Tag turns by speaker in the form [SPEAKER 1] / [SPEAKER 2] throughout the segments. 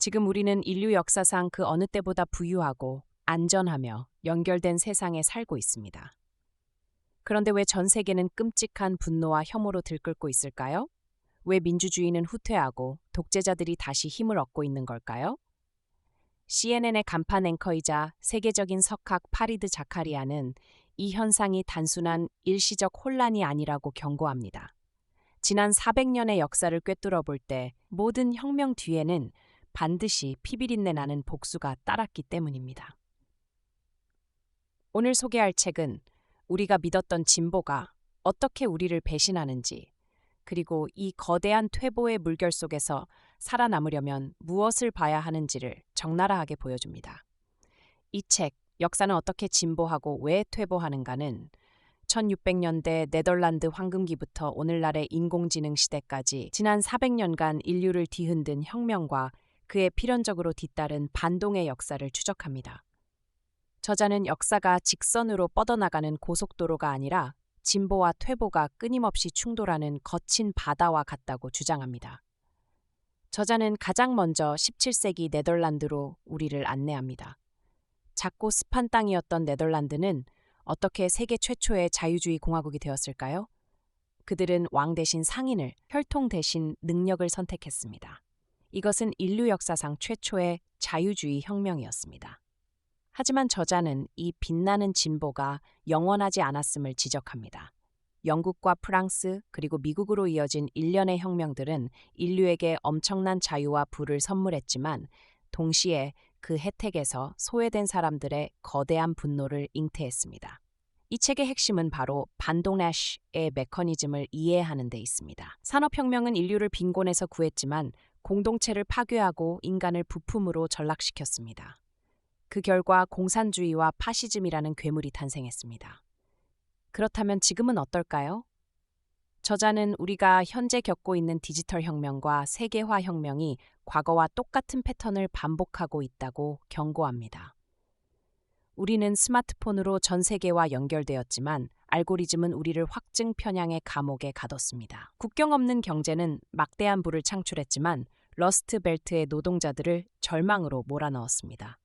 [SPEAKER 1] 지금 우리는 인류 역사상 그 어느 때보다 부유하고 안전하며 연결된 세상에 살고 있습니다. 그런데 왜 전 세계는 끔찍한 분노와 혐오로 들끓고 있을까요? 왜 민주주의는 후퇴하고 독재자들이 다시 힘을 얻고 있는 걸까요? CNN의 간판 앵커이자 세계적인 석학 파리드 자카리아는 이 현상이 단순한 일시적 혼란이 아니라고 경고합니다. 지난 400년의 역사를 꿰뚫어 볼 때 모든 혁명 뒤에는 반드시 피비린내 나는 복수가 따랐기 때문입니다. 오늘 소개할 책은 우리가 믿었던 진보가 어떻게 우리를 배신하는지, 그리고 이 거대한 퇴보의 물결 속에서 살아남으려면 무엇을 봐야 하는지를 적나라하게 보여줍니다. 이 책, 역사는 어떻게 진보하고 왜 퇴보하는가는 1600년대 네덜란드 황금기부터 오늘날의 인공지능 시대까지 지난 400년간 인류를 뒤흔든 혁명과 그에 필연적으로 뒤따른 반동의 역사를 추적합니다. 저자는 역사가 직선으로 뻗어나가는 고속도로가 아니라 진보와 퇴보가 끊임없이 충돌하는 거친 바다와 같다고 주장합니다. 저자는 가장 먼저 17세기 네덜란드로 우리를 안내합니다. 작고 습한 땅이었던 네덜란드는 어떻게 세계 최초의 자유주의 공화국이 되었을까요? 그들은 왕 대신 상인을, 혈통 대신 능력을 선택했습니다. 이것은 인류 역사상 최초의 자유주의 혁명이었습니다. 하지만 저자는 이 빛나는 진보가 영원하지 않았음을 지적합니다. 영국과 프랑스 그리고 미국으로 이어진 일련의 혁명들은 인류에게 엄청난 자유와 부를 선물했지만 동시에 그 혜택에서 소외된 사람들의 거대한 분노를 잉태했습니다. 이 책의 핵심은 바로 반동 래쉬의 메커니즘을 이해하는 데 있습니다. 산업혁명은 인류를 빈곤에서 구했지만 공동체를 파괴하고 인간을 부품으로 전락시켰습니다. 그 결과 공산주의와 파시즘이라는 괴물이 탄생했습니다. 그렇다면 지금은 어떨까요? 저자는 우리가 현재 겪고 있는 디지털 혁명과 세계화 혁명이 과거와 똑같은 패턴을 반복하고 있다고 경고합니다. 우리는 스마트폰으로 전 세계와 연결되었지만 알고리즘은 우리를 확증 편향의 감옥에 가뒀습니다. 국경 없는 경제는 막대한 부를 창출했지만 러스트 벨트의 노동자들을 절망으로 몰아넣었습니다.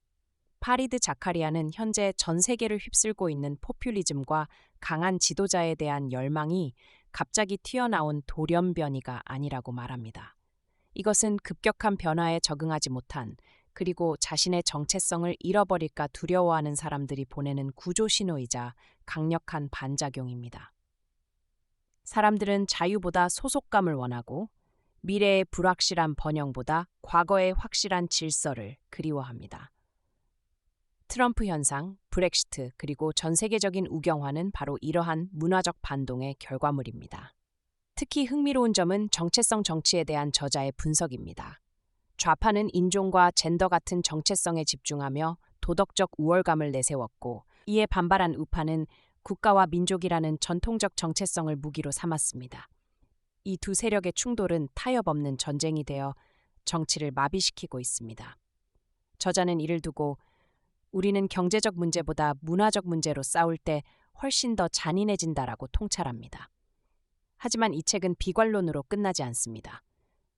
[SPEAKER 1] 파리드 자카리아는 현재 전 세계를 휩쓸고 있는 포퓰리즘과 강한 지도자에 대한 열망이 갑자기 튀어나온 돌연변이가 아니라고 말합니다. 이것은 급격한 변화에 적응하지 못한, 그리고 자신의 정체성을 잃어버릴까 두려워하는 사람들이 보내는 구조 신호이자 강력한 반작용입니다. 사람들은 자유보다 소속감을 원하고 미래의 불확실한 번영보다 과거의 확실한 질서를 그리워합니다. 트럼프 현상, 브렉시트, 그리고 전 세계적인 우경화는 바로 이러한 문화적 반동의 결과물입니다. 특히 흥미로운 점은 정체성 정치에 대한 저자의 분석입니다. 좌파는 인종과 젠더 같은 정체성에 집중하며 도덕적 우월감을 내세웠고, 이에 반발한 우파는 국가와 민족이라는 전통적 정체성을 무기로 삼았습니다. 이 두 세력의 충돌은 타협 없는 전쟁이 되어 정치를 마비시키고 있습니다. 저자는 이를 두고 우리는 경제적 문제보다 문화적 문제로 싸울 때 훨씬 더 잔인해진다라고 통찰합니다. 하지만 이 책은 비관론으로 끝나지 않습니다.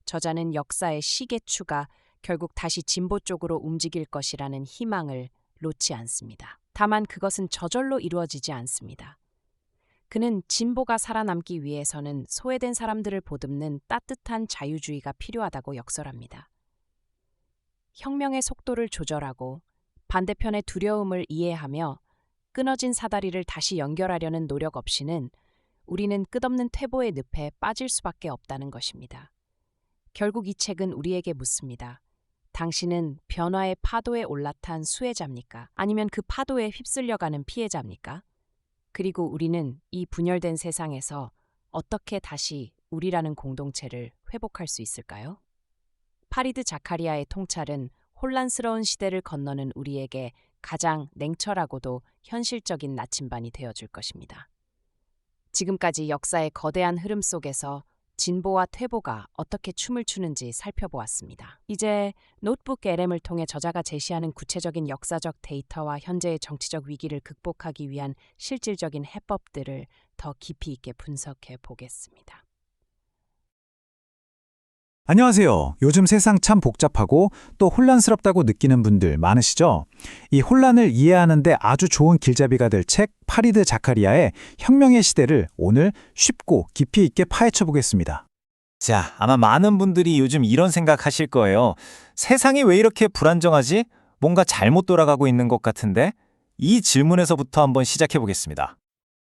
[SPEAKER 1] 저자는 역사의 시계추가 결국 다시 진보 쪽으로 움직일 것이라는 희망을 놓지 않습니다. 다만 그것은 저절로 이루어지지 않습니다. 그는 진보가 살아남기 위해서는 소외된 사람들을 보듬는 따뜻한 자유주의가 필요하다고 역설합니다. 혁명의 속도를 조절하고 반대편의 두려움을 이해하며 끊어진 사다리를 다시 연결하려는 노력 없이는 우리는 끝없는 퇴보의 늪에 빠질 수밖에 없다는 것입니다. 결국 이 책은 우리에게 묻습니다. 당신은 변화의 파도에 올라탄 수혜자입니까? 아니면 그 파도에 휩쓸려가는 피해자입니까? 그리고 우리는 이 분열된 세상에서 어떻게 다시 우리라는 공동체를 회복할 수 있을까요? 파리드 자카리아의 통찰은 혼란스러운 시대를 건너는 우리에게 가장 냉철하고도 현실적인 나침반이 되어줄 것입니다. 지금까지 역사의 거대한 흐름 속에서 진보와 퇴보가 어떻게 춤을 추는지 살펴보았습니다. 이제 노트북 LM을 통해 저자가 제시하는 구체적인 역사적 데이터와 현재의 정치적 위기를 극복하기 위한 실질적인 해법들을 더 깊이 있게 분석해 보겠습니다.
[SPEAKER 2] 안녕하세요. 요즘 세상 참 복잡하고 또 혼란스럽다고 느끼는 분들 많으시죠? 이 혼란을 이해하는데 아주 좋은 길잡이가 될 책 파리드 자카리아의 혁명의 시대를 오늘 쉽고 깊이 있게 파헤쳐 보겠습니다.
[SPEAKER 3] 자, 아마 많은 분들이 요즘 이런 생각하실 거예요. 세상이 왜 이렇게 불안정하지? 뭔가 잘못 돌아가고 있는 것 같은데? 이 질문에서부터 한번 시작해 보겠습니다.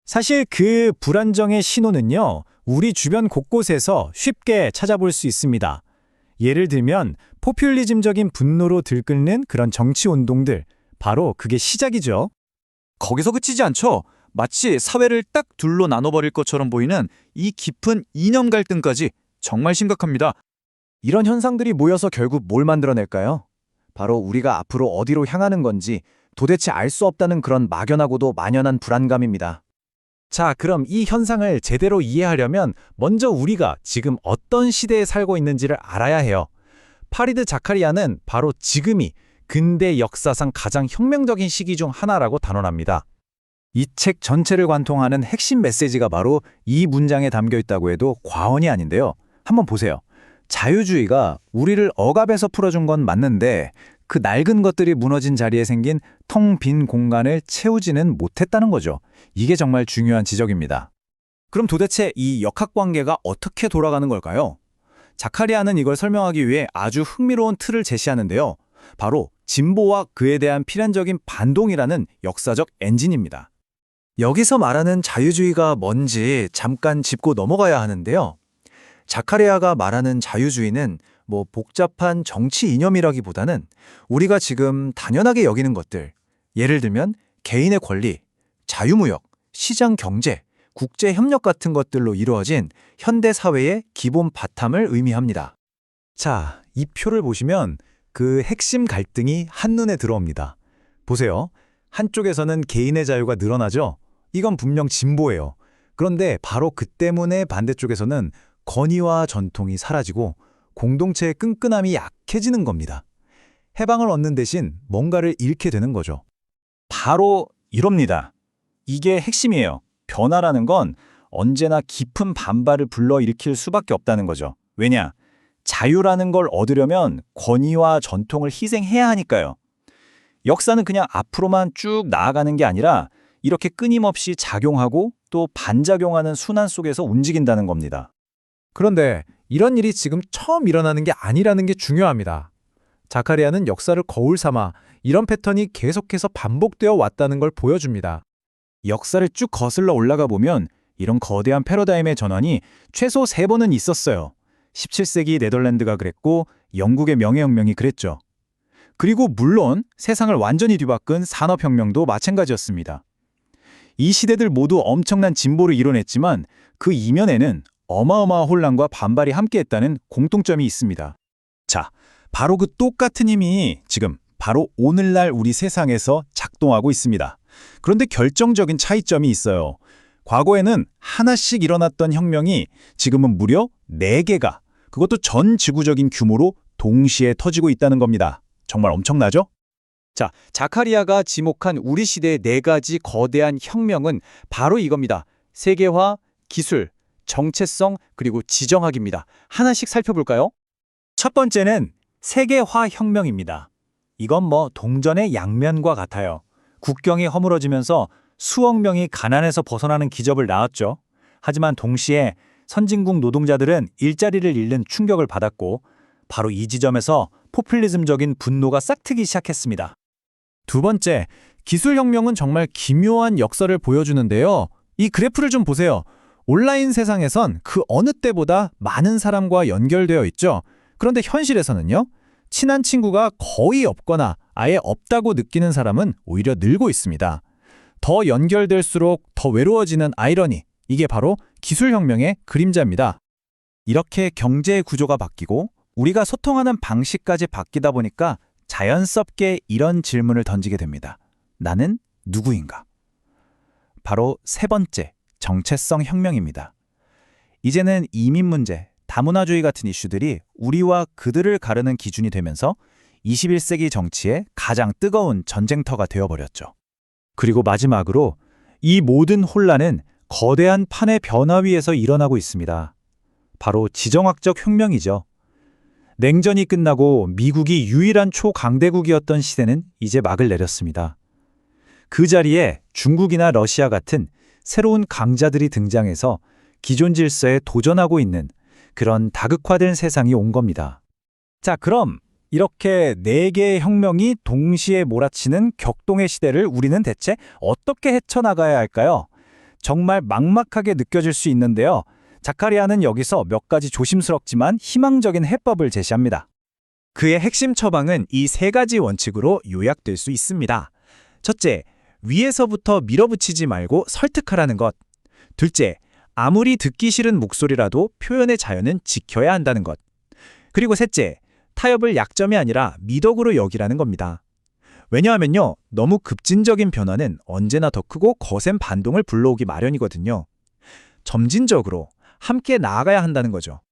[SPEAKER 2] 사실 그 불안정의 신호는요, 우리 주변 곳곳에서 쉽게 찾아볼 수 있습니다. 예를 들면 포퓰리즘적인 분노로 들끓는 그런 정치 운동들, 바로 그게 시작이죠.
[SPEAKER 4] 거기서 그치지 않죠. 마치 사회를 딱 둘로 나눠버릴 것처럼 보이는 이 깊은 이념 갈등까지 정말 심각합니다.
[SPEAKER 5] 이런 현상들이 모여서 결국 뭘 만들어낼까요? 바로 우리가 앞으로 어디로 향하는 건지 도대체 알 수 없다는 그런 막연하고도 만연한 불안감입니다.
[SPEAKER 2] 자, 그럼 이 현상을 제대로 이해하려면 먼저 우리가 지금 어떤 시대에 살고 있는지를 알아야 해요. 파리드 자카리아는 바로 지금이 근대 역사상 가장 혁명적인 시기 중 하나라고 단언합니다. 이 책 전체를 관통하는 핵심 메시지가 바로 이 문장에 담겨 있다고 해도 과언이 아닌데요. 한번 보세요. 자유주의가 우리를 억압에서 풀어준 건 맞는데 그 낡은 것들이 무너진 자리에 생긴 텅 빈 공간을 채우지는 못했다는 거죠. 이게 정말 중요한 지적입니다. 그럼 도대체 이 역학관계가 어떻게 돌아가는 걸까요? 자카리아는 이걸 설명하기 위해 아주 흥미로운 틀을 제시하는데요. 바로 진보와 그에 대한 필연적인 반동이라는 역사적 엔진입니다.
[SPEAKER 5] 여기서 말하는 자유주의가 뭔지 잠깐 짚고 넘어가야 하는데요. 자카리아가 말하는 자유주의는 복잡한 정치 이념이라기보다는 우리가 지금 당연하게 여기는 것들, 예를 들면 개인의 권리, 자유무역, 시장 경제, 국제 협력 같은 것들로 이루어진 현대 사회의 기본 바탕을 의미합니다.
[SPEAKER 2] 자, 이 표를 보시면 그 핵심 갈등이 한눈에 들어옵니다. 보세요. 한쪽에서는 개인의 자유가 늘어나죠? 이건 분명 진보예요. 그런데 바로 그 때문에 반대쪽에서는 권위와 전통이 사라지고 공동체의 끈끈함이 약해지는 겁니다. 해방을 얻는 대신 뭔가를 잃게 되는 거죠.
[SPEAKER 3] 바로 이럽니다. 이게 핵심이에요. 변화라는 건 언제나 깊은 반발을 불러일으킬 수밖에 없다는 거죠. 왜냐? 자유라는 걸 얻으려면 권위와 전통을 희생해야 하니까요. 역사는 그냥 앞으로만 쭉 나아가는 게 아니라 이렇게 끊임없이 작용하고 또 반작용하는 순환 속에서 움직인다는 겁니다.
[SPEAKER 2] 그런데 이런 일이 지금 처음 일어나는 게 아니라는 게 중요합니다. 자카리아는 역사를 거울 삼아 이런 패턴이 계속해서 반복되어 왔다는 걸 보여줍니다.
[SPEAKER 3] 역사를 쭉 거슬러 올라가 보면 이런 거대한 패러다임의 전환이 최소 3번은 있었어요. 17세기 네덜란드가 그랬고 영국의 명예혁명이 그랬죠. 그리고 물론 세상을 완전히 뒤바꾼 산업혁명도 마찬가지였습니다. 이 시대들 모두 엄청난 진보를 이뤄냈지만 그 이면에는 어마어마한 혼란과 반발이 함께했다는 공통점이 있습니다. 자, 바로 그 똑같은 힘이 지금 바로 오늘날 우리 세상에서 작동하고 있습니다. 그런데 결정적인 차이점이 있어요. 과거에는 하나씩 일어났던 혁명이 지금은 무려 4개가, 그것도 전 지구적인 규모로 동시에 터지고 있다는 겁니다. 정말 엄청나죠?
[SPEAKER 5] 자, 자카리아가 지목한 우리 시대의 4가지 거대한 혁명은 바로 이겁니다. 세계화, 기술, 정체성, 그리고 지정학입니다. 하나씩 살펴볼까요?
[SPEAKER 3] 첫 번째는 세계화 혁명입니다. 이건 동전의 양면과 같아요. 국경이 허물어지면서 수억 명이 가난에서 벗어나는 기적을 낳았죠. 하지만 동시에 선진국 노동자들은 일자리를 잃는 충격을 받았고 바로 이 지점에서 포퓰리즘적인 분노가 싹트기 시작했습니다.
[SPEAKER 2] 두 번째, 기술혁명은 정말 기묘한 역사를 보여주는데요. 이 그래프를 좀 보세요. 온라인 세상에선 그 어느 때보다 많은 사람과 연결되어 있죠. 그런데 현실에서는요, 친한 친구가 거의 없거나 아예 없다고 느끼는 사람은 오히려 늘고 있습니다. 더 연결될수록 더 외로워지는 아이러니, 이게 바로 기술혁명의 그림자입니다.
[SPEAKER 3] 이렇게 경제의 구조가 바뀌고 우리가 소통하는 방식까지 바뀌다 보니까 자연스럽게 이런 질문을 던지게 됩니다. 나는 누구인가? 바로 세 번째, 정체성 혁명입니다. 이제는 이민 문제, 다문화주의 같은 이슈들이 우리와 그들을 가르는 기준이 되면서 21세기 정치의 가장 뜨거운 전쟁터가 되어버렸죠. 그리고 마지막으로 이 모든 혼란은 거대한 판의 변화 위에서 일어나고 있습니다. 바로 지정학적 혁명이죠. 냉전이 끝나고 미국이 유일한 초강대국이었던 시대는 이제 막을 내렸습니다. 그 자리에 중국이나 러시아 같은 새로운 강자들이 등장해서 기존 질서에 도전하고 있는 그런 다극화된 세상이 온 겁니다. 자, 그럼 이렇게 네 개의 혁명이 동시에 몰아치는 격동의 시대를 우리는 대체 어떻게 헤쳐나가야 할까요? 정말 막막하게 느껴질 수 있는데요. 자카리아는 여기서 몇 가지 조심스럽지만 희망적인 해법을 제시합니다.
[SPEAKER 6] 그의 핵심 처방은 이 세 가지 원칙으로 요약될 수 있습니다. 첫째, 위에서부터 밀어붙이지 말고 설득하라는 것. 둘째, 아무리 듣기 싫은 목소리라도 표현의 자유는 지켜야 한다는 것. 그리고 셋째, 타협을 약점이 아니라 미덕으로 여기라는 겁니다. 왜냐하면요, 너무 급진적인 변화는 언제나 더 크고 거센 반동을 불러오기 마련이거든요. 점진적으로 함께 나아가야 한다는 거죠.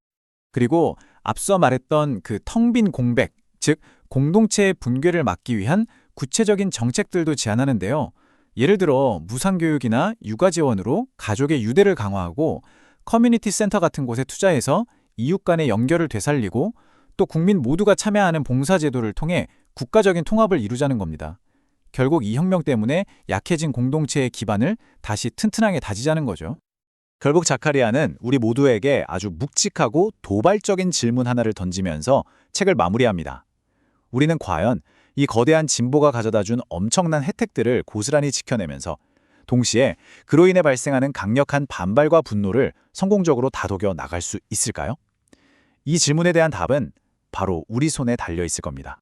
[SPEAKER 4] 그리고 앞서 말했던 그 텅 빈 공백, 즉 공동체의 붕괴를 막기 위한 구체적인 정책들도 제안하는데요. 예를 들어 무상교육이나 육아 지원으로 가족의 유대를 강화하고 커뮤니티 센터 같은 곳에 투자해서 이웃 간의 연결을 되살리고 또 국민 모두가 참여하는 봉사제도를 통해 국가적인 통합을 이루자는 겁니다. 결국 이 혁명 때문에 약해진 공동체의 기반을 다시 튼튼하게 다지자는 거죠.
[SPEAKER 3] 결국 자카리아는 우리 모두에게 아주 묵직하고 도발적인 질문 하나를 던지면서 책을 마무리합니다. 우리는 과연 이 거대한 진보가 가져다준 엄청난 혜택들을 고스란히 지켜내면서 동시에 그로 인해 발생하는 강력한 반발과 분노를 성공적으로 다독여 나갈 수 있을까요? 이 질문에 대한 답은 바로 우리 손에 달려 있을 겁니다.